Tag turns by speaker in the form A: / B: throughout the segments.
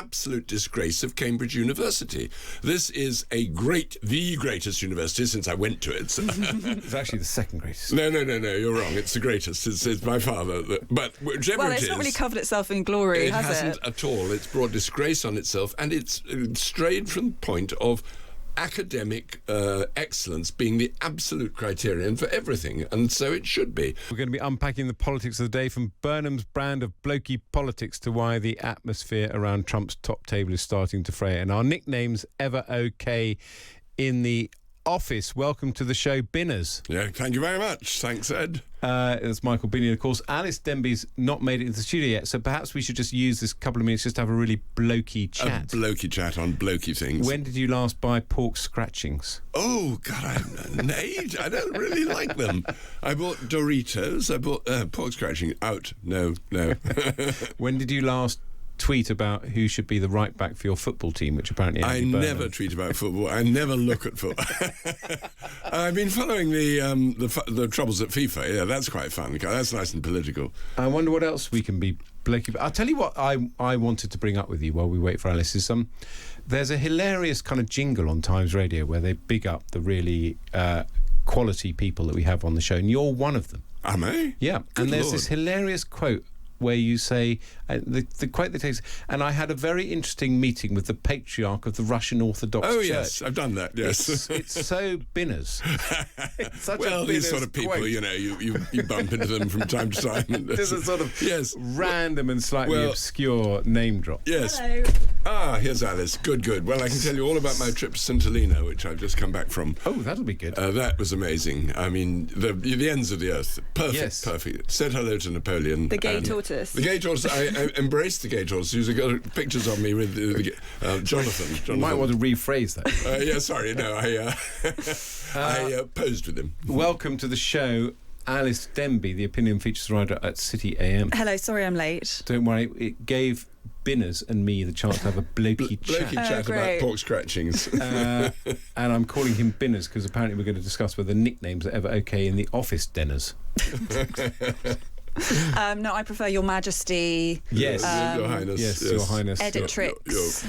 A: absolute disgrace of Cambridge University. This is the greatest university since I went to it.
B: It's actually the second greatest.
A: No, you're wrong. It's the greatest. It's my father. But whichever
C: well,
A: it
C: it's
A: is...
C: not really covered itself in glory, has it?
A: It hasn't at all. It's brought disgrace on itself, and it's strayed from the point of academic excellence being the absolute criterion for everything, and so it should be.
B: We're going to be unpacking the politics of the day, from Burnham's brand of blokey politics to why the atmosphere around Trump's top table is starting to fray, and our nicknames ever okay in the office. Welcome to the show, Binners.
A: Yeah, thank you very much. Thanks, Ed.
B: It's Michael Binyon, of course. Alys Denby's not made it into the studio yet, so perhaps we should just use this couple of minutes just to have a really blokey chat.
A: A blokey chat on blokey things.
B: When did you last buy pork scratchings?
A: Oh, God, I'm an age. I don't really like them. I bought Doritos. I bought pork scratching. Out. No.
B: When did you last tweet about who should be the right back for your football team, which apparently
A: I never tweet about football. I never look at football. I've been following the troubles at FIFA. Yeah, that's quite fun. That's nice and political.
B: I wonder what else we can be blokey. I'll tell you what I wanted to bring up with you while we wait for Alice is there's a hilarious kind of jingle on Times Radio where they big up the really quality people that we have on the show, and you're one of them.
A: Am I?
B: Yeah.
A: Good
B: and there's
A: Lord.
B: this hilarious quote where you say, the quote that takes, and I had a very interesting meeting with the patriarch of the Russian Orthodox Church.
A: Oh, yes, I've done that, yes.
B: It's so Binners. It's such
A: well,
B: a
A: these sort of people,
B: quote.
A: You know, you bump into them from time to time.
B: There's a sort of random and slightly obscure name drop.
A: Yes.
C: Hello.
A: Here's Alice. Good. Well, I can tell you all about my trip to St. Helena, which I've just come back from.
B: Oh, that'll be good.
A: That was amazing. I mean, the ends of the earth. Perfect,
B: yes.
A: Perfect. Said hello to Napoleon.
C: The gay tortoise.
A: The gay tortoise. I embraced the gay tortoise. He's got pictures of me with Jonathan.
B: You might want to rephrase that.
A: Yeah, sorry. No, I posed with him.
B: Welcome to the show, Alys Denby, the opinion features writer at City AM.
C: Hello, sorry I'm late.
B: Don't worry, it gave Binners and me the chance to have a blokey chat.
A: Blokey chat about pork scratchings.
B: And I'm calling him Binners because apparently we're going to discuss whether nicknames are ever okay in the office dinners.
C: No, I prefer Your Majesty.
B: Yes.
A: Your Highness.
B: Yes, Your Highness.
C: Editrix.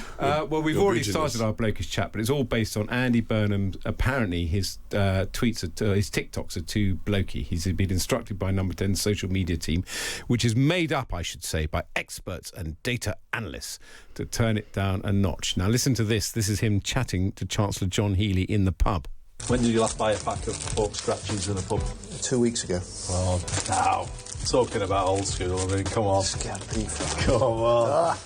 B: Well, we've already started our blokish chat, but it's all based on Andy Burnham. Apparently, his tweets, his TikToks are too blokey. He's been instructed by Number 10's social media team, which is made up, I should say, by experts and data analysts, to turn it down a notch. Now, listen to this. This is him chatting to Chancellor John Healey in the pub.
D: When did you last buy a pack of pork scratchings in a pub?
E: 2 weeks ago.
D: Oh, now. Talking about old school, I mean, come on.
E: Scared people.
D: Come on.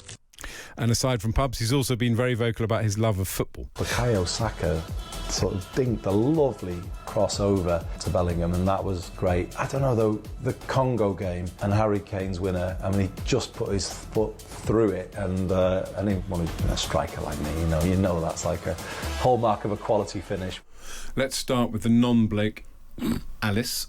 B: And aside from pubs, he's also been very vocal about his love of football.
F: Bukayo Saka sort of dinked a lovely crossover to Bellingham, and that was great. I don't know, though, the Congo game and Harry Kane's winner, I mean, he just put his foot through it, and he wanted a striker like me, you know that's like a hallmark of a quality finish.
B: Let's start with the non-bloke, Alice.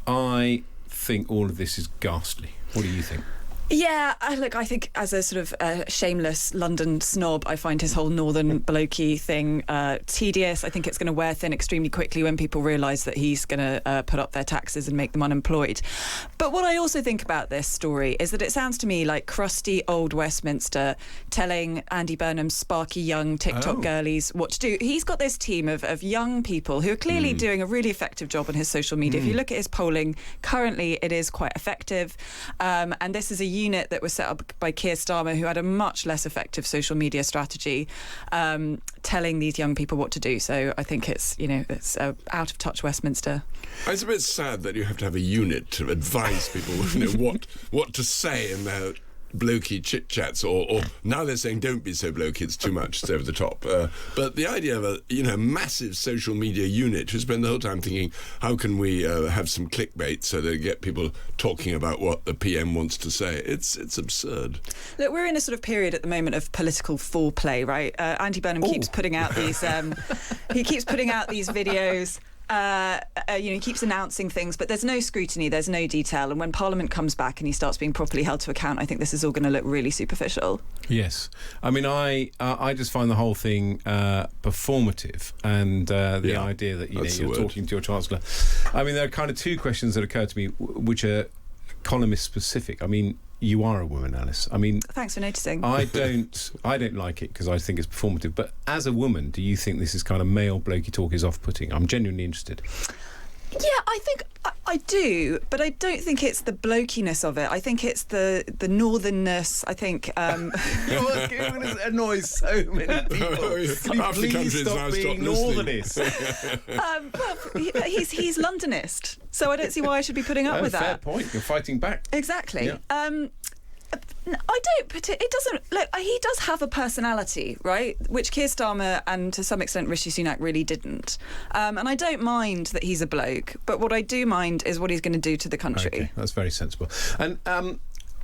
B: I think all of this is ghastly. What do you think?
C: Yeah, I think as a sort of shameless London snob, I find his whole northern blokey thing tedious. I think it's going to wear thin extremely quickly when people realise that he's going to put up their taxes and make them unemployed. But what I also think about this story is that it sounds to me like crusty old Westminster telling Andy Burnham's sparky young TikTok girlies what to do. He's got this team of young people who are clearly doing a really effective job on his social media. If you look at his polling, currently it is quite effective. And this is a unit that was set up by Keir Starmer, who had a much less effective social media strategy, telling these young people what to do. So I think it's out of touch Westminster.
A: It's a bit sad that you have to have a unit to advise people what to say in their blokey chit-chats, or now they're saying don't be so blokey, it's too much, it's over the top. But the idea of a massive social media unit who spend the whole time thinking, how can we have some clickbait so they get people talking about what the PM wants to say? It's absurd.
C: Look, we're in a sort of period at the moment of political foreplay, right? Andy Burnham keeps putting out these he keeps putting out these videos. He keeps announcing things, but there's no scrutiny, there's no detail, and when Parliament comes back and he starts being properly held to account, I think this is all going to look really superficial.
B: Yes, I mean, I just find the whole thing performative, and the idea that you're talking to your Chancellor. I mean, there are kind of two questions that occur to me, which are columnist specific. I mean, you are a woman, Alys. I mean,
C: thanks for noticing.
B: I don't like it because I think it's performative. But as a woman, do you think this is kind of male blokey talk is off-putting? I'm genuinely interested.
C: Yeah, I think I do, but I don't think it's the blokiness of it. I think it's the northernness. I think
B: it annoys so many people.
A: Half the country is now
B: being northernist.
C: Well, he's Londonist, so I don't see why I should be putting up with that.
B: Fair point. You're fighting back.
C: Exactly.
B: Yeah.
C: I don't put it. It doesn't look. He does have a personality, right? Which Keir Starmer and to some extent Rishi Sunak really didn't. And I don't mind that he's a bloke, but what I do mind is what he's going to do to the country.
B: Okay, that's very sensible. And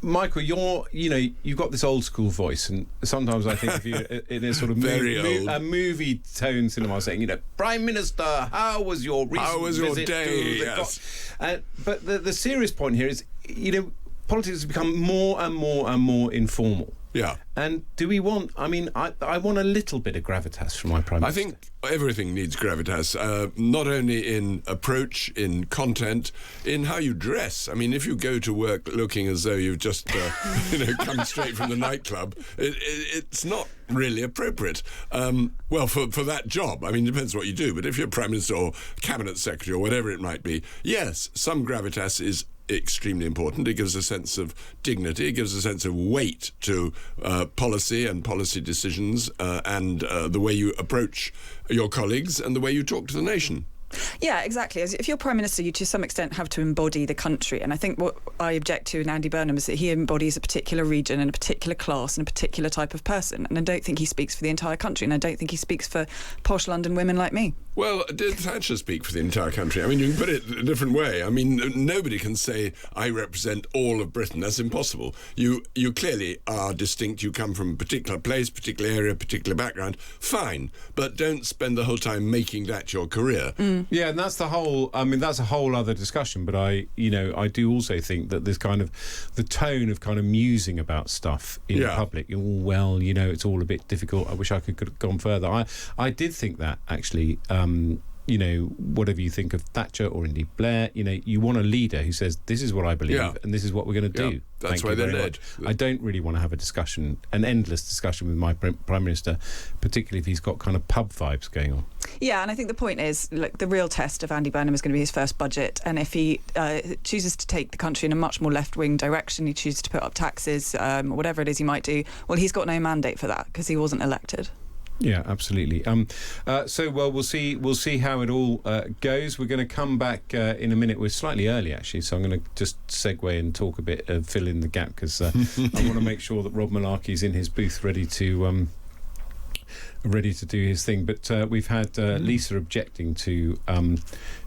B: Michael, you've got this old school voice, and sometimes I think if you're in a sort of movie tone cinema, saying, Prime Minister, how was your visit
A: day?
B: To the but the serious point here is, politics has become more and more and more informal.
A: Yeah.
B: And do we want... I mean, I want a little bit of gravitas from my Prime Minister.
A: I think everything needs gravitas, not only in approach, in content, in how you dress. I mean, if you go to work looking as though you've just, come straight from the nightclub, it's not really appropriate. Well, for that job. I mean, it depends what you do. But if you're Prime Minister or Cabinet Secretary or whatever it might be, yes, some gravitas is extremely important. It gives a sense of dignity, it gives a sense of weight to policy and policy decisions and the way you approach your colleagues and the way you talk to the nation.
C: Yeah, exactly. If you're Prime Minister, you to some extent have to embody the country. And I think what I object to in Andy Burnham is that he embodies a particular region and a particular class and a particular type of person. And I don't think he speaks for the entire country. And I don't think he speaks for posh London women like me.
A: Well, did Thatcher speak for the entire country? I mean, you can put it a different way. I mean, nobody can say, I represent all of Britain. That's impossible. You clearly are distinct. You come from a particular place, particular area, particular background. Fine. But don't spend the whole time making that your career.
B: Yeah, and that's that's a whole other discussion. But I do also think that there's kind of the tone of kind of musing about stuff in public. It's all a bit difficult. I wish I could have gone further. I did think that, actually. Whatever you think of Thatcher or indeed Blair, you want a leader who says, this is what I believe and this is what we're going to do.
A: That's why they're led.
B: I don't really want to have an endless discussion with my Prime Minister, particularly if he's got kind of pub vibes going on.
C: Yeah, and I think the point is, the real test of Andy Burnham is going to be his first budget, and if he chooses to take the country in a much more left-wing direction, he chooses to put up taxes, whatever it is he might do, well, he's got no mandate for that because he wasn't elected.
B: Yeah, absolutely. We'll see how it all goes. We're going to come back in a minute. We're slightly early, actually, so I'm going to just segue and talk a bit, fill in the gap, because I want to make sure that Rob Malarkey's in his booth ready to do his thing. But we've had Lisa objecting to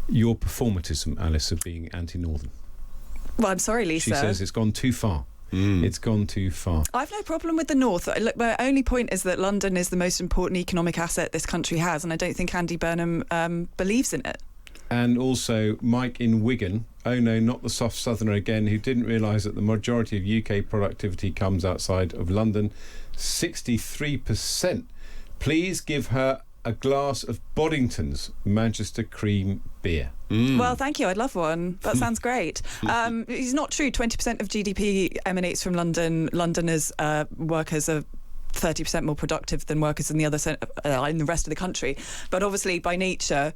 B: your performatism, Alys, of being anti-Northern.
C: Well, I'm sorry, Lisa.
B: She says it's gone too far. It's gone too far.
C: I've no problem with the North. Look, my only point is that London is the most important economic asset this country has, and I don't think Andy Burnham believes in it.
B: And also Mike in Wigan, oh no, not the soft southerner again, who didn't realise that the majority of UK productivity comes outside of London. 63%. Please give her a glass of Boddington's Manchester cream beer.
C: Well, thank you. I'd love one. That sounds great. It's not true. 20% of GDP emanates from London. Londoners' workers are 30% more productive than workers in the rest of the country. But obviously, by nature,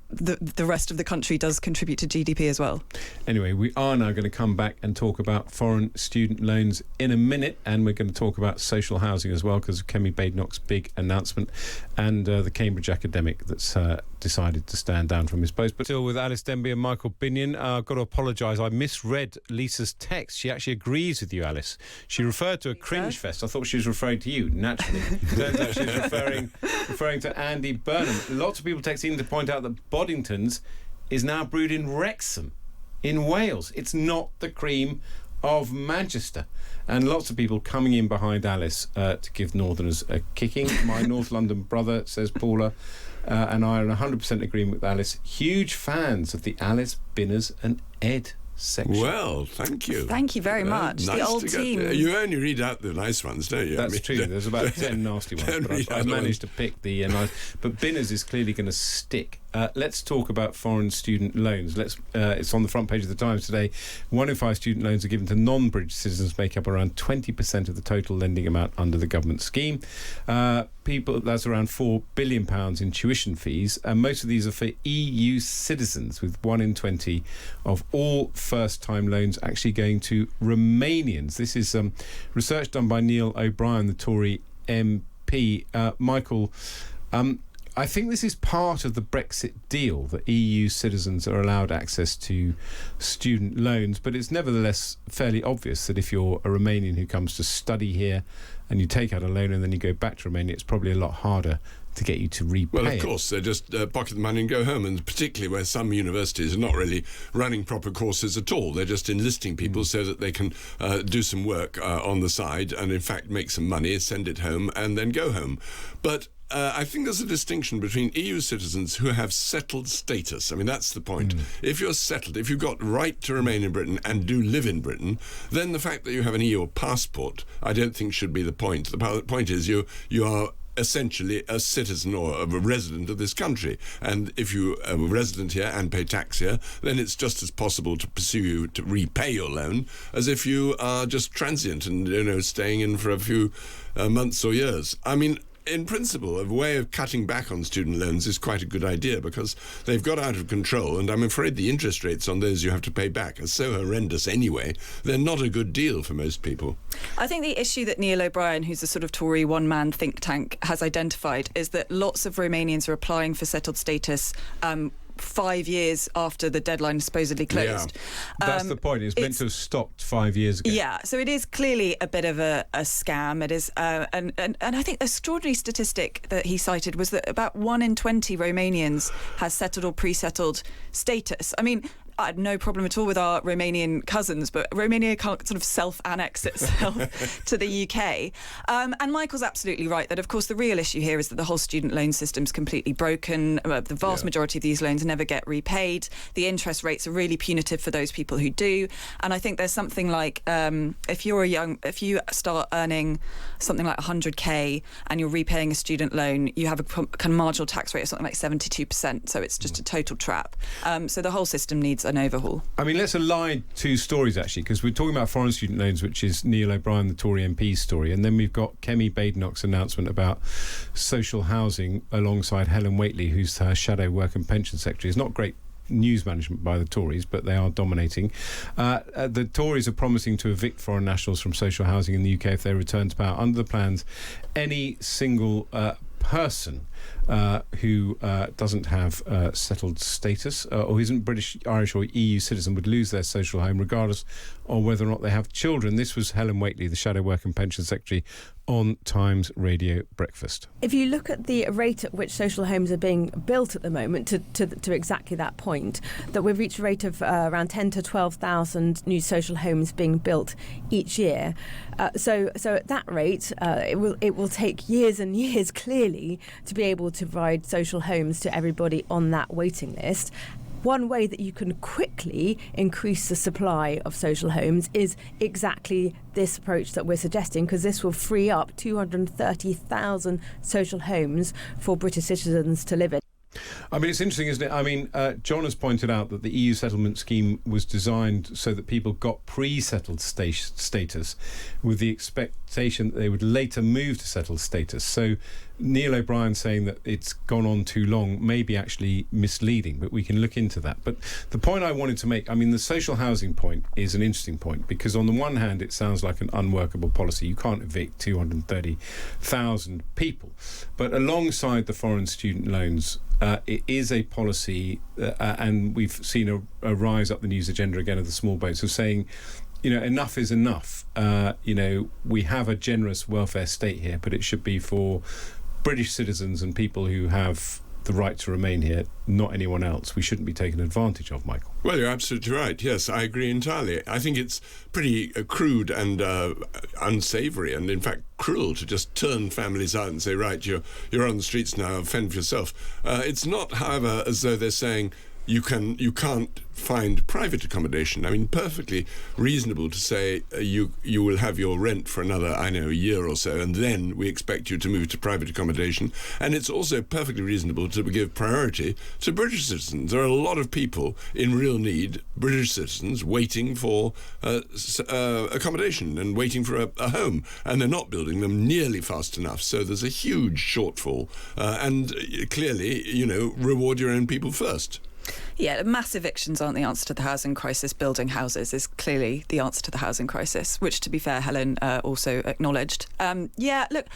C: the rest of the country does contribute to GDP as well.
B: Anyway, we are now going to come back and talk about foreign student loans in a minute, and we're going to talk about social housing as well, because of Kemi Badenoch's big announcement, and the Cambridge academic that's decided to stand down from his post. But still with Alys Denby and Michael Binyon. I've got to apologise, I misread Lisa's text. She actually agrees with you, Alys. She referred to a cringe fest. I thought she was referring to you, naturally. Turns out she was referring to Andy Burnham. Lots of people texting to point out that Boddington's is now brewed in Wrexham in Wales. It's not the cream of Manchester. And lots of people coming in behind Alys to give Northerners a kicking. My North London brother, says Paula, and I are in 100% agreement with Alys. Huge fans of the Alys, Binners and Ed section.
A: Well, thank you.
C: Thank you very much.
A: Nice
C: the old team.
A: You only read out the nice ones, don't you?
B: That's true. There's about 10 nasty ones, but I managed to pick the nice. But Binners is clearly going to stick. let's talk about foreign student loans. It's on the front page of the Times today. 1 in 5 student loans are given to non-British citizens, make up around 20% of the total lending amount under the government scheme. That's around £4 billion in tuition fees, and most of these are for EU citizens, with 1 in 20 of all first-time loans actually going to Romanians. This is research done by Neil O'Brien, the Tory MP. Michael, I think this is part of the Brexit deal, that EU citizens are allowed access to student loans, but it's nevertheless fairly obvious that if you're a Romanian who comes to study here and you take out a loan and then you go back to Romania, it's probably a lot harder to get you to repay
A: Well, of course, they just pocket the money and go home, and particularly where some universities are not really running proper courses at all. They're just enlisting people so that they can do some work on the side and, in fact, make some money, send it home, and then go home. But I think there's a distinction between EU citizens who have settled status. I mean, that's the point. If you're settled, if you've got right to remain in Britain and do live in Britain, then the fact that you have an EU passport, I don't think should be the point. The point is you are essentially a citizen or a resident of this country, and if you are a resident here and pay tax here, then it's just as possible to pursue you to repay your loan as if you are just transient and staying in for a few months or years. I mean, in principle, a way of cutting back on student loans is quite a good idea, because they've got out of control, and I'm afraid the interest rates on those you have to pay back are so horrendous anyway. They're not a good deal for most people.
C: I think the issue that Neil O'Brien, who's a sort of Tory one-man think tank, has identified is that lots of Romanians are applying for settled status 5 years after the deadline supposedly closed.
B: Yeah. That's the point. It's meant to have stopped 5 years ago.
C: Yeah, so it is clearly a bit of a scam. It is, and I think the extraordinary statistic that he cited was that about 1 in 20 Romanians has settled or pre-settled status. I mean, I had no problem at all with our Romanian cousins, but Romania can't sort of self-annex itself to the UK. And Michael's absolutely right that, of course, the real issue here is that the whole student loan system's completely broken. The vast majority of these loans never get repaid. The interest rates are really punitive for those people who do. And I think there's something like, if you start earning something like 100k and you're repaying a student loan, you have a kind of marginal tax rate of something like 72%. So it's just a total trap. So the whole system needs an overhaul.
B: I mean, let's align two stories, actually, because we're talking about foreign student loans, which is Neil O'Brien, the Tory MP's story, and then we've got Kemi Badenoch's announcement about social housing alongside Helen Whately, who's her shadow work and pension secretary. It's not great news management by the Tories, but they are dominating. The Tories are promising to evict foreign nationals from social housing in the UK if they return to power. Under the plans, any single person who doesn't have settled status or isn't British, Irish or EU citizen would lose their social home regardless of whether or not they have children. This was Helen Whately, the Shadow Work and Pension Secretary, on Times Radio Breakfast.
E: If you look at the rate at which social homes are being built at the moment, to exactly that point, that we've reached a rate of around 10 to 12,000 new social homes being built each year. So at that rate, it will take years and years, clearly, to be able to provide social homes to everybody on that waiting list. One way that you can quickly increase the supply of social homes is exactly this approach that we're suggesting, because this will free up 230,000 social homes for British citizens to live in.
B: I mean, it's interesting, isn't it? I mean, John has pointed out that the EU settlement scheme was designed so that people got pre-settled status with the expectation that they would later move to settled status. So Neil O'Brien saying that it's gone on too long may be actually misleading, but we can look into that. But the point I wanted to make, I mean, the social housing point is an interesting point, because on the one hand, it sounds like an unworkable policy. You can't evict 230,000 people. But alongside the foreign student loans, it is a policy, and we've seen a rise up the news agenda again of the small boats, of saying, enough is enough. We have a generous welfare state here, but it should be for British citizens and people who have the right to remain here, not anyone else. We shouldn't be taken advantage of, Michael.
A: Well, you're absolutely right. Yes, I agree entirely. I think it's pretty crude and unsavoury, and in fact cruel, to just turn families out and say, right, you're on the streets now, fend for yourself. It's not, however, as though they're saying, you can't find private accommodation. I mean, perfectly reasonable to say you will have your rent for another, a year or so, and then we expect you to move to private accommodation. And it's also perfectly reasonable to give priority to British citizens. There are a lot of people in real need, British citizens, waiting for accommodation and waiting for a home, and they're not building them nearly fast enough. So there's a huge shortfall, and clearly, reward your own people first.
C: Yeah, mass evictions aren't the answer to the housing crisis. Building houses is clearly the answer to the housing crisis, which, to be fair, Helen also acknowledged. Look,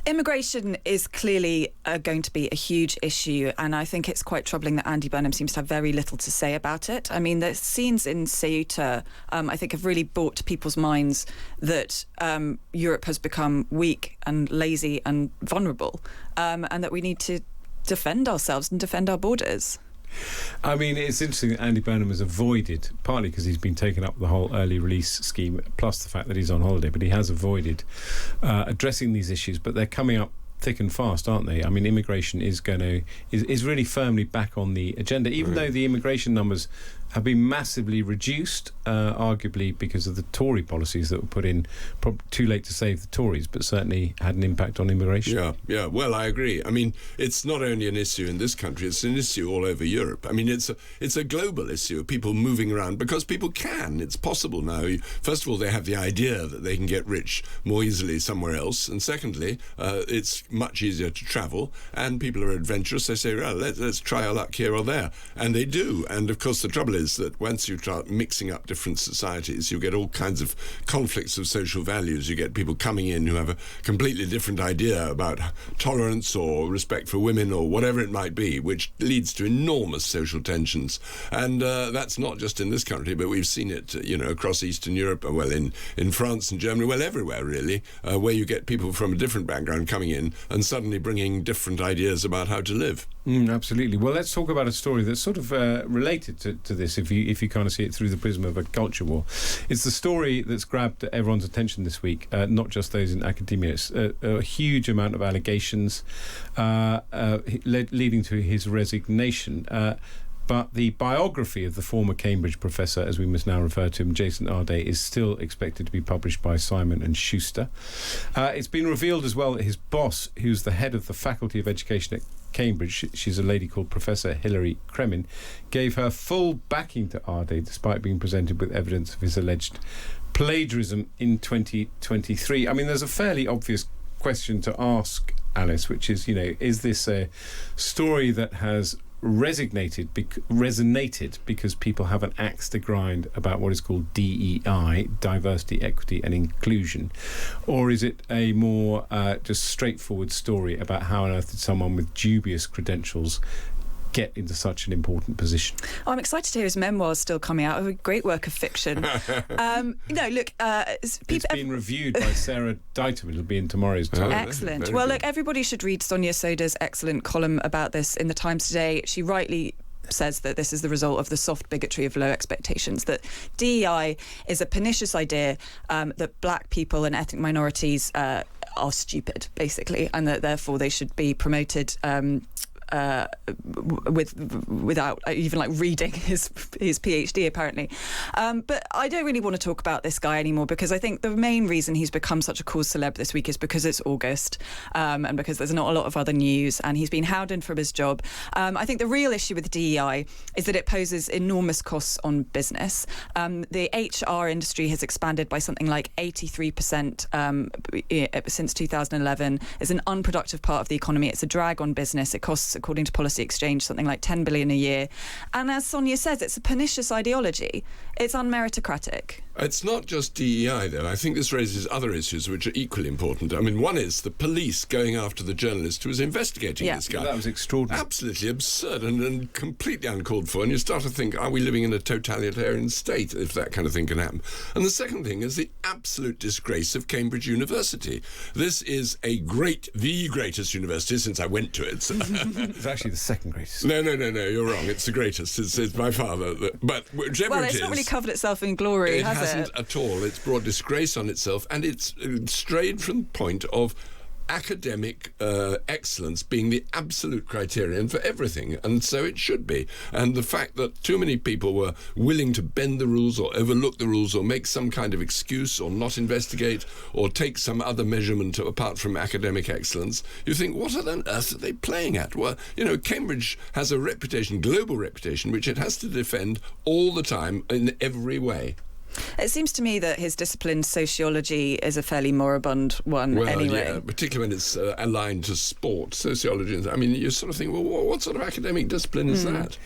C: immigration is clearly going to be a huge issue, and I think it's quite troubling that Andy Burnham seems to have very little to say about it. I mean, the scenes in Ceuta, I think, have really brought to people's minds that Europe has become weak and lazy and vulnerable, and that we need to defend ourselves and defend our borders.
B: I mean, it's interesting that Andy Burnham has avoided, partly because he's been taken up with the whole early release scheme, plus the fact that he's on holiday, but he has avoided addressing these issues, but they're coming up thick and fast, aren't they? I mean, immigration is really firmly back on the agenda, even though the immigration numbers have been massively reduced, arguably because of the Tory policies that were put in. Too late to save the Tories, but certainly had an impact on immigration.
A: Yeah. Well, I agree. I mean, it's not only an issue in this country; it's an issue all over Europe. I mean, it's a global issue of people moving around because people can. It's possible now. First of all, they have the idea that they can get rich more easily somewhere else, and secondly, it's much easier to travel, and people are adventurous. They say, well, let's try our luck here or there, and they do. And of course, the trouble is that once you start mixing up different societies, you get all kinds of conflicts of social values. You get people coming in who have a completely different idea about tolerance or respect for women or whatever it might be, which leads to enormous social tensions. And that's not just in this country, but we've seen it, across Eastern Europe, well, in France and Germany, well, everywhere really, where you get people from a different background coming in and suddenly bringing different ideas about how to live.
B: Absolutely. Well, let's talk about a story that's sort of related to this, if you kind of see it through the prism of a culture war. It's the story that's grabbed everyone's attention this week, not just those in academia. It's a huge amount of allegations leading to his resignation. But the biography of the former Cambridge professor, as we must now refer to him, Jason Arday, is still expected to be published by Simon & Schuster. It's been revealed as well that his boss, who's the head of the Faculty of Education at Cambridge, she's a lady called Professor Hilary Kremin, gave her full backing to Arday despite being presented with evidence of his alleged plagiarism in 2023. I mean, there's a fairly obvious question to ask, Alice, which is, is this a story that has resonated because people have an axe to grind about what is called DEI, diversity, equity and inclusion, or is it a more just straightforward story about how on earth did someone with dubious credentials get into such an important position?
C: I'm excited to hear his memoir's still coming out. A great work of fiction.
B: It's been reviewed by Sarah Dighton. It'll be in tomorrow's Times.
C: Excellent. Well, look, everybody should read Sonia Soda's excellent column about this in the Times today. She rightly says that this is the result of the soft bigotry of low expectations, that DEI is a pernicious idea, that black people and ethnic minorities are stupid, basically, and that therefore they should be promoted without even reading his PhD, apparently. But I don't really want to talk about this guy anymore, because I think the main reason he's become such a cause celeb this week is because it's August, and because there's not a lot of other news, and he's been hounded from his job. I think the real issue with DEI is that it poses enormous costs on business. The HR industry has expanded by something like 83% since 2011. It's an unproductive part of the economy. It's a drag on business. It costs, according to Policy Exchange, something like 10 billion a year. And as Sonia says, it's a pernicious ideology. It's unmeritocratic.
A: It's not just DEI, though. I think this raises other issues which are equally important. I mean, one is the police going after the journalist who was investigating this guy.
B: That was extraordinary.
A: Absolutely absurd and completely uncalled for. And you start to think, are we living in a totalitarian state if that kind of thing can happen? And the second thing is the absolute disgrace of Cambridge University. This is the greatest university since I went to it.
B: It's actually the second greatest.
A: No, you're wrong. It's the greatest. It's by far. But whichever
C: it's not really covered itself in glory, has it?
A: It hasn't at all. It's brought disgrace on itself, and it's strayed from the point of academic excellence being the absolute criterion for everything, and so it should be. And the fact that too many people were willing to bend the rules or overlook the rules or make some kind of excuse or not investigate or take some other measurement apart from academic excellence, you think, what on earth are they playing at? Well, Cambridge has a reputation, global reputation, which it has to defend all the time in every way.
C: It seems to me that his discipline, sociology, is a fairly moribund one anyway.
A: Yeah, particularly when it's aligned to sport, sociology. I mean, you sort of think, well, what sort of academic discipline is that?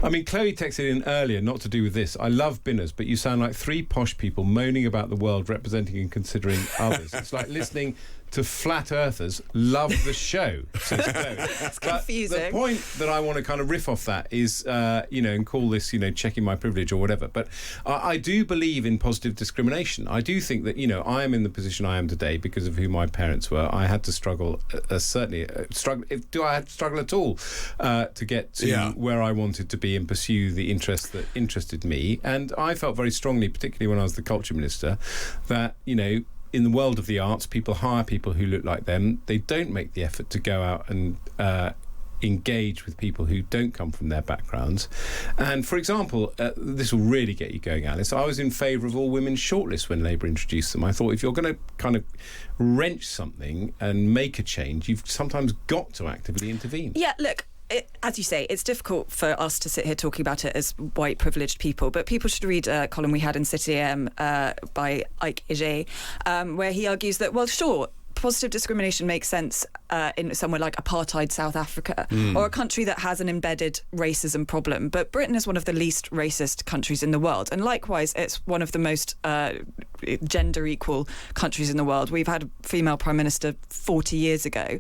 B: I mean, Chloe texted in earlier, not to do with this. I love Binners, but you sound like three posh people moaning about the world, representing and considering others. It's like listening to flat earthers love the show.
C: It's confusing.
B: The point that I want to kind of riff off that is, and call this, checking my privilege or whatever. But I do believe in positive discrimination. I do think that, I am in the position I am today because of who my parents were. I had to struggle, do I have to struggle at all to get to where I wanted to be and pursue the interests that interested me? And I felt very strongly, particularly when I was the culture minister, that, in the world of the arts, people hire people who look like them. They don't make the effort to go out and engage with people who don't come from their backgrounds. And for example, this will really get you going, Alice, I was in favour of all women's shortlists when Labour introduced them. I thought if you're going to kind of wrench something and make a change, you've sometimes got to actively intervene.
C: Yeah, look, as you say, it's difficult for us to sit here talking about it as white privileged people, but people should read a column we had in City AM by Ike Ije, where he argues that, well, sure, positive discrimination makes sense in somewhere like apartheid South Africa or a country that has an embedded racism problem. But Britain is one of the least racist countries in the world. And likewise, it's one of the most gender equal countries in the world. We've had a female prime minister 40 years ago.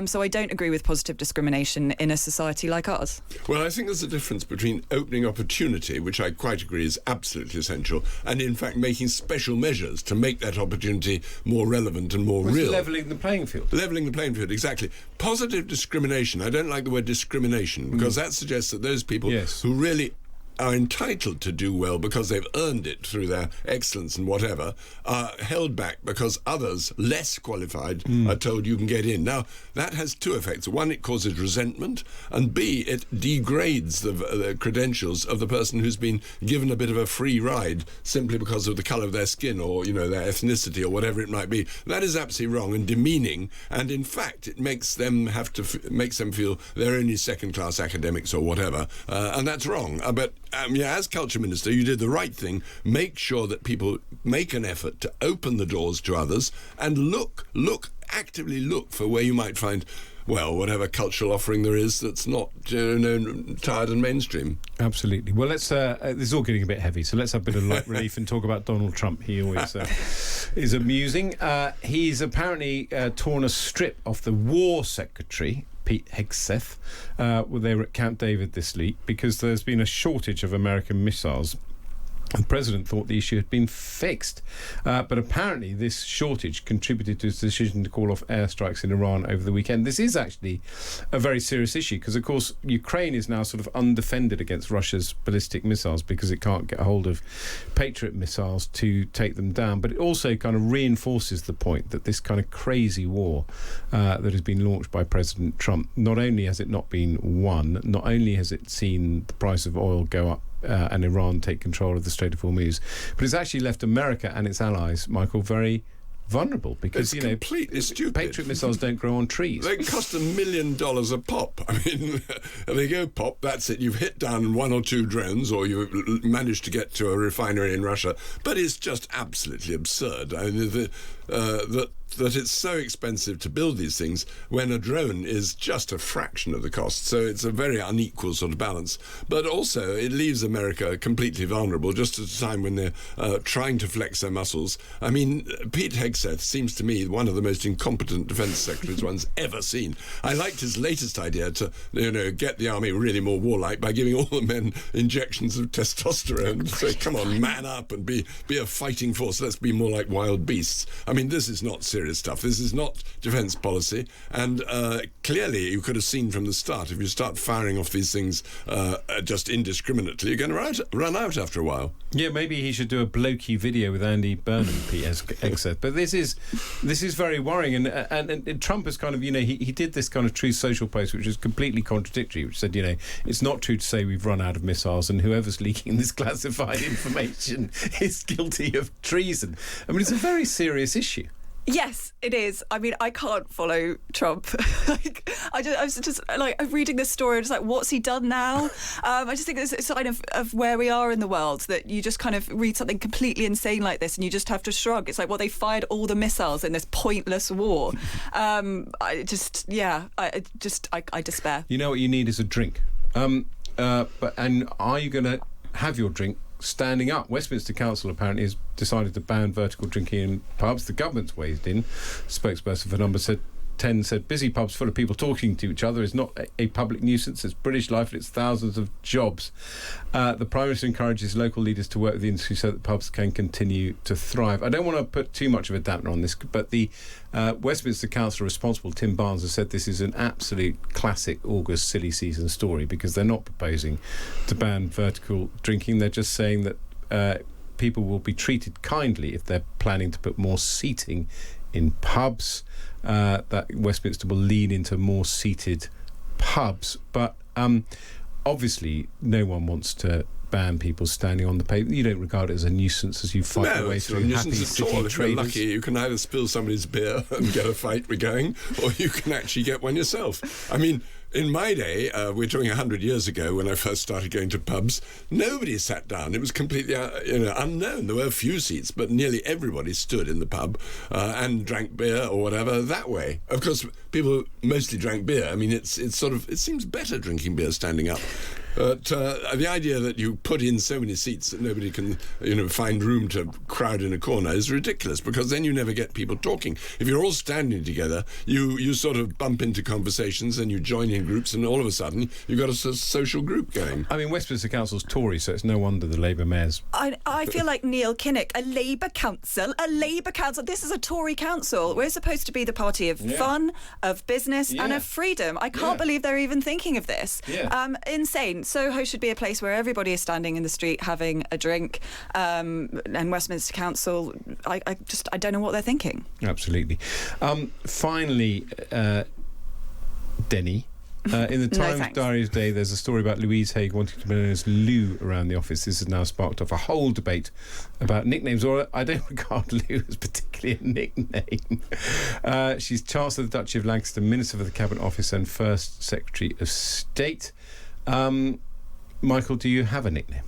C: So I don't agree with positive discrimination in a society like ours.
A: Well, I think there's a difference between opening opportunity, which I quite agree is absolutely essential, and in fact making special measures to make that opportunity more relevant and more real.
B: Levelling the playing field.
A: Levelling the playing field, exactly. Positive discrimination. I don't like the word discrimination because that suggests that those people who really are entitled to do well because they've earned it through their excellence and whatever, are held back because others, less qualified, are told you can get in. Now, that has two effects. One, it causes resentment, and B, it degrades the credentials of the person who's been given a bit of a free ride simply because of the colour of their skin or, their ethnicity or whatever it might be. That is absolutely wrong and demeaning, and in fact, it makes them makes them feel they're only second-class academics or whatever, and that's wrong. But as culture minister, you did the right thing. Make sure that people make an effort to open the doors to others and actively look for where you might find, well, whatever cultural offering there is that's not tired and mainstream.
B: Absolutely. Well, let's. This is all getting a bit heavy, so let's have a bit of light relief and talk about Donald Trump. He always is amusing. He's apparently torn a strip off the War Secretary, Pete Hegseth. They were at Camp David this week because there's been a shortage of American missiles. The president thought the issue had been fixed, but apparently this shortage contributed to his decision to call off airstrikes in Iran over the weekend. This is actually a very serious issue because, of course, Ukraine is now sort of undefended against Russia's ballistic missiles because it can't get a hold of Patriot missiles to take them down. But it also kind of reinforces the point that this kind of crazy war that has been launched by President Trump, not only has it not been won, not only has it seen the price of oil go up and Iran take control of the Strait of Hormuz, but it's actually left America and its allies, Michael, very vulnerable because,
A: it's completely stupid.
B: Patriot missiles don't grow on trees.
A: They cost $1 million a pop. I mean, they go pop, that's it. You've hit down one or two drones or you've managed to get to a refinery in Russia. But it's just absolutely absurd. I mean, that it's so expensive to build these things when a drone is just a fraction of the cost. So it's a very unequal sort of balance. But also it leaves America completely vulnerable just at a time when they're trying to flex their muscles. I mean, Pete Hegseth seems to me one of the most incompetent defence secretaries one's ever seen. I liked his latest idea to, get the army really more warlike by giving all the men injections of testosterone. So come on, man up and be a fighting force. Let's be more like wild beasts. I mean, this is not serious serious stuff. This is not defence policy, and clearly you could have seen from the start, if you start firing off these things just indiscriminately, you're going to run out after a while.
B: Yeah, maybe he should do a blokey video with Andy Burnham, Pete said. But this is very worrying, and Trump has kind of, he did this kind of Truth Social post, which is completely contradictory, which said, it's not true to say we've run out of missiles, and whoever's leaking this classified information is guilty of treason. I mean, it's a very serious issue.
C: Yes, it is. I mean, I can't follow Trump. I was just reading this story, just like, what's he done now? I just think it's a sign of where we are in the world, that you just kind of read something completely insane like this and you just have to shrug. It's like, well, they fired all the missiles in this pointless war. I despair.
B: You know what you need is a drink. And are you going to have your drink standing up? Westminster Council apparently has decided to ban vertical drinking in pubs. The government's weighed in. Spokesperson for Number 10 said busy pubs full of people talking to each other is not a public nuisance. It's British life and it's thousands of jobs. The Prime Minister encourages local leaders to work with the industry so that pubs can continue to thrive. I don't want to put too much of a dampener on this, but the Westminster Council responsible, Tim Barnes, has said this is an absolute classic August silly season story, because they're not proposing to ban vertical drinking. They're just saying that people will be treated kindly if they're planning to put more seating in pubs, that Westminster will lean into more seated pubs. But obviously no one wants to ban people standing on the pavement. You don't regard it as a nuisance as you fight your way through happy city
A: If you're
B: traders.
A: lucky, you can either spill somebody's beer and get a fight going, or you can actually get one yourself. I mean, in my day, we're talking 100 years ago, when I first started going to pubs, nobody sat down. It was completely unknown. There were a few seats, but nearly everybody stood in the pub and drank beer or whatever that way. Of course, people mostly drank beer. I mean, it seems better drinking beer standing up. But the idea that you put in so many seats that nobody can, find room to crowd in a corner is ridiculous, because then you never get people talking. If you're all standing together, you sort of bump into conversations and you join in groups, and all of a sudden you've got a social group going.
B: I mean, Westminster Council's Tory, so it's no wonder the Labour mayors.
C: I feel like Neil Kinnock, a Labour council. This is a Tory council. We're supposed to be the party of fun, of business, and of freedom. I can't believe they're even thinking of this. Insane. Soho should be a place where everybody is standing in the street having a drink, and Westminster Council, I don't know what they're thinking.
B: Absolutely. Finally, Denny, in the Times Diary today, there's a story about Louise Haigh wanting to be known as Lou around the office. This has now sparked off a whole debate about nicknames, or I don't regard Lou as particularly a nickname. She's Chancellor of the Duchy of Lancaster, Minister for the Cabinet Office and First Secretary of State. Michael, do you have a nickname?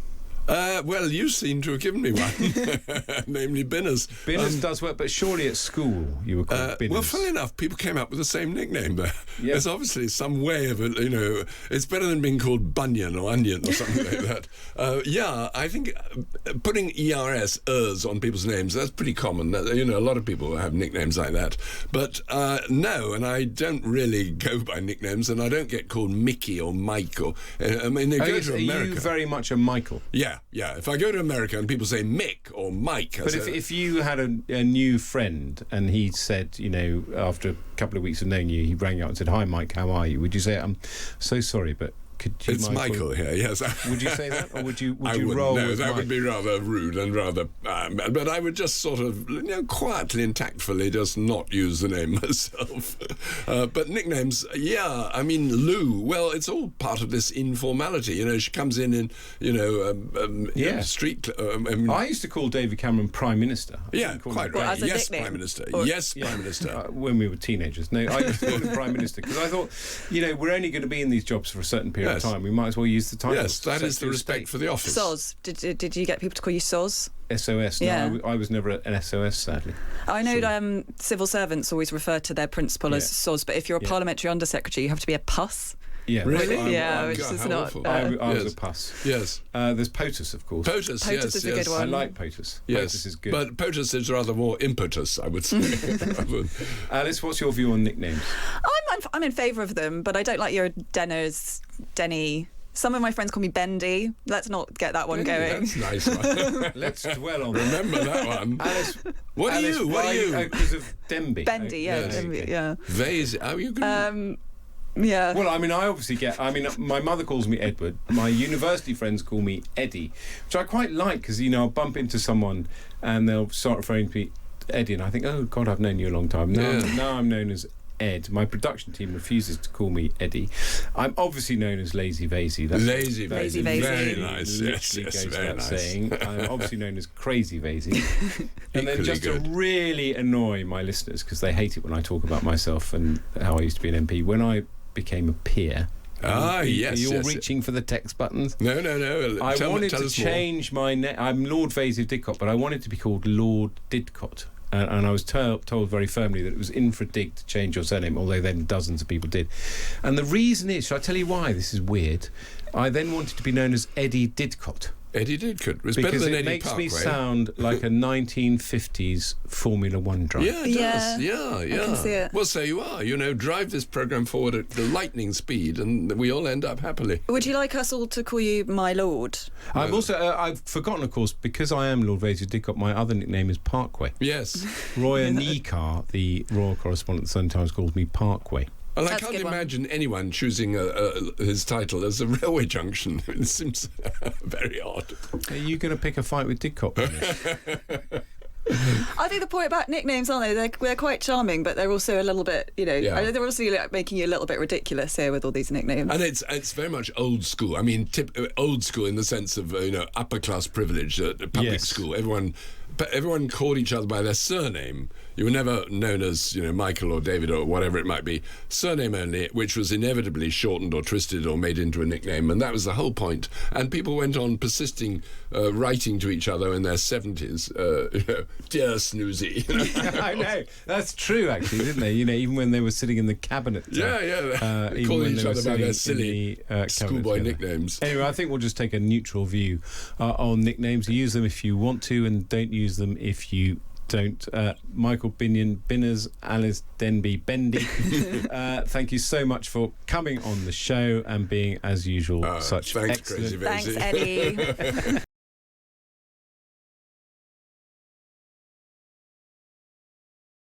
A: Well, you seem to have given me one, namely Binners.
B: Binners does work, but surely at school you were called Binners.
A: Well, funnily enough, people came up with the same nickname there.
B: Yeah.
A: There's obviously some way of it, it's better than being called Bunyon or Onion or something like that. I think putting ers on people's names, that's pretty common. A lot of people have nicknames like that. But no, and I don't really go by nicknames, and I don't get called Mickey or Mike or... go to America.
B: Are you very much a Michael?
A: Yeah. If I go to America and people say Mick or Mike...
B: But if you had a new friend and he said, after a couple of weeks of knowing you, he rang you up and said, "Hi, Mike, how are you?" Would you say, "I'm so sorry, but could you..."
A: It's Michael here, yes.
B: Would you say that? Or would you
A: I
B: roll
A: no,
B: with
A: that
B: Mike?
A: would be rather rude and rather... but I would just sort of, quietly and tactfully just not use the name myself. But nicknames, I mean, Lou, well, it's all part of this informality. She comes in street...
B: I used to call David Cameron Prime Minister.
A: Quite right. Yes, Prime Minister. Prime Minister.
B: When we were teenagers. No, I used to call him Prime Minister, because I thought, we're only going to be in these jobs for a certain period of time. We might as well use the title.
A: Yes, that is the respect for the office.
C: Soz. Did you get people to call you Soz?
B: SOS. No, I was never an SOS, sadly.
C: I know civil servants always refer to their principal as Soz, but if you're a parliamentary undersecretary, you have to be a puss.
B: Yeah,
A: really?
C: Which is not...
B: I was a puss.
A: Yes.
B: There's POTUS, of course.
A: POTUS,
C: yes. is a good one.
B: I like POTUS.
A: Yes.
B: POTUS is good.
A: But POTUS is rather more impetus, I would say.
B: Alice, what's your view on nicknames?
C: I'm in favour of them, but I don't like your Denners, Denny, Some of my friends call me Bendy. Let's not get that one going.
A: That's a nice one.
B: Let's dwell on
A: Remember that one.
B: Alice,
A: What are you? What are you?
B: Because of Denby.
C: Bendy, yeah.
A: Yes.
C: Denby, yeah.
A: Vaizey. Are you going?
C: Yeah.
B: Well, I mean, I obviously get... I mean, my mother calls me Edward. My university friends call me Eddie, which I quite like because, I'll bump into someone and they'll start referring to me Eddie, and I think, oh, God, I've known you a long time. Now I'm known as Ed. My production team refuses to call me Eddie. I'm obviously known as Lazy Vaizey.
A: Lazy Vaizey. Very
C: Vaizey.
A: nice.
B: Literally
A: Yes,
B: goes
A: very
B: without
A: nice.
B: saying. I'm obviously known as Crazy Vaizey. And then
A: Equally
B: just
A: good.
B: to really annoy my listeners, because they hate it when I talk about myself and how I used to be an MP, when I became a peer...
A: Yes.
B: Are you all
A: yes.
B: reaching for the text buttons?
A: No.
B: I wanted
A: tell
B: to
A: us more.
B: change my name. I'm Lord Vaizey of Didcot, but I wanted to be called Lord Didcot. And I was told very firmly that it was infra dig to change your surname, although then dozens of people did. And the reason is, shall I tell you why this is weird? I then wanted to be known as Eddie Didcot.
A: Eddie Didcot. It was better
B: Because
A: than
B: it
A: Eddie
B: makes
A: Parkway.
B: me sound like a 1950s Formula One driver.
A: Yeah, it does. Yeah.
C: I can see it.
A: Well, so you are. Drive this programme forward at the lightning speed and we all end up happily.
C: Would you like us all to call you My Lord?
B: I'm also, I've forgotten, of course, because I am Lord Vaizey of Didcot, my other nickname is Parkway.
A: Yes.
B: Roya Nikar, the royal correspondent of the Sun Times, calls me Parkway.
A: And I
C: That's a
A: can't
C: good one.
A: imagine anyone choosing his title as a railway junction. It seems very odd.
B: Are you going to pick a fight with Didcot?
C: I think the point about nicknames, aren't they? They're quite charming, but they're also a little bit,
A: Yeah.
C: they're also making you a little bit ridiculous here with all these nicknames.
A: And it's very much old school. I mean, old school in the sense of upper class privilege. Public
B: Yes.
A: school, everyone called each other by their surname. You were never known as Michael or David or whatever it might be. Surname only, which was inevitably shortened or twisted or made into a nickname, and that was the whole point. And people went on persisting, writing to each other in their 70s, dear Snoozy.
B: I know. That's true, actually, didn't they? Even when they were sitting in the cabinet.
A: They called each other by their silly schoolboy nicknames.
B: Anyway, I think we'll just take a neutral view on nicknames. Use them if you want to and don't use them if you don't. Michael Binyon, Binners, Alys Denby, Bendy, thank you so much for coming on the show and being, as usual, such
A: thanks,
B: excellent...
A: Crazy Vaizey.
C: Thanks, Eddie.